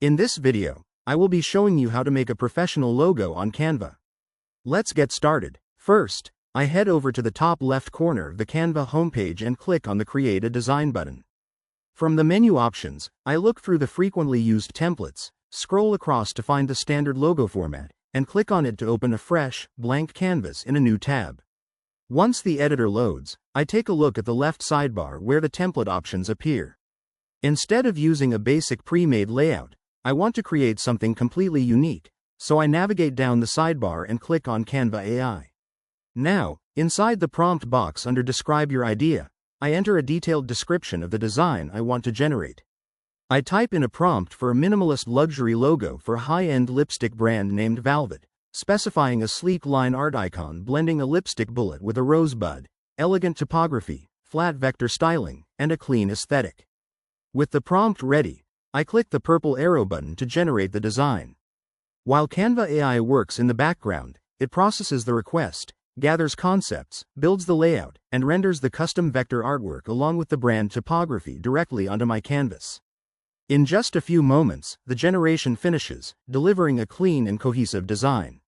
In this video, I will be showing you how to make a professional logo on Canva. Let's get started. First, I head over to the top left corner of the Canva homepage and click on the Create a Design button. From the menu options, I look through the frequently used templates, scroll across to find the standard logo format, and click on it to open a fresh, blank canvas in a new tab. Once the editor loads, I take a look at the left sidebar where the template options appear. Instead of using a basic pre-made layout, I want to create something completely unique, so I navigate down the sidebar and click on Canva AI. Now, inside the prompt box under Describe Your Idea, I enter a detailed description of the design I want to generate. I type in a prompt for a minimalist luxury logo for a high-end lipstick brand named Velvet, specifying a sleek line art icon blending a lipstick bullet with a rosebud, elegant typography, flat vector styling, and a clean aesthetic. With the prompt ready, I click the purple arrow button to generate the design. While Canva AI works in the background, it processes the request, gathers concepts, builds the layout, and renders the custom vector artwork along with the brand typography directly onto my canvas. In just a few moments, the generation finishes, delivering a clean and cohesive design.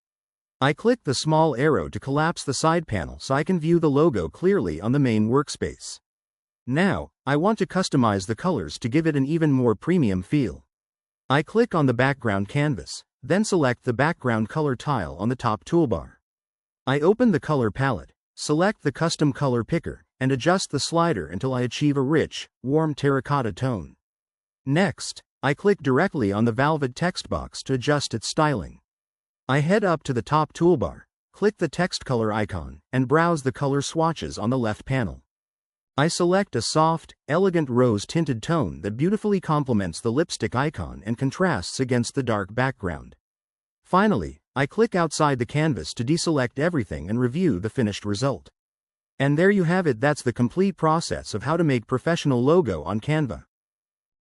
I click the small arrow to collapse the side panel so I can view the logo clearly on the main workspace. Now, I want to customize the colors to give it an even more premium feel. I click on the background canvas, then select the background color tile on the top toolbar. I open the color palette, select the custom color picker, and adjust the slider until I achieve a rich, warm terracotta tone. Next, I click directly on the Velvet text box to adjust its styling. I head up to the top toolbar, click the text color icon, and browse the color swatches on the left panel. I select a soft, elegant rose-tinted tone that beautifully complements the lipstick icon and contrasts against the dark background. Finally, I click outside the canvas to deselect everything and review the finished result. And there you have it. That's the complete process of how to make professional logo on Canva.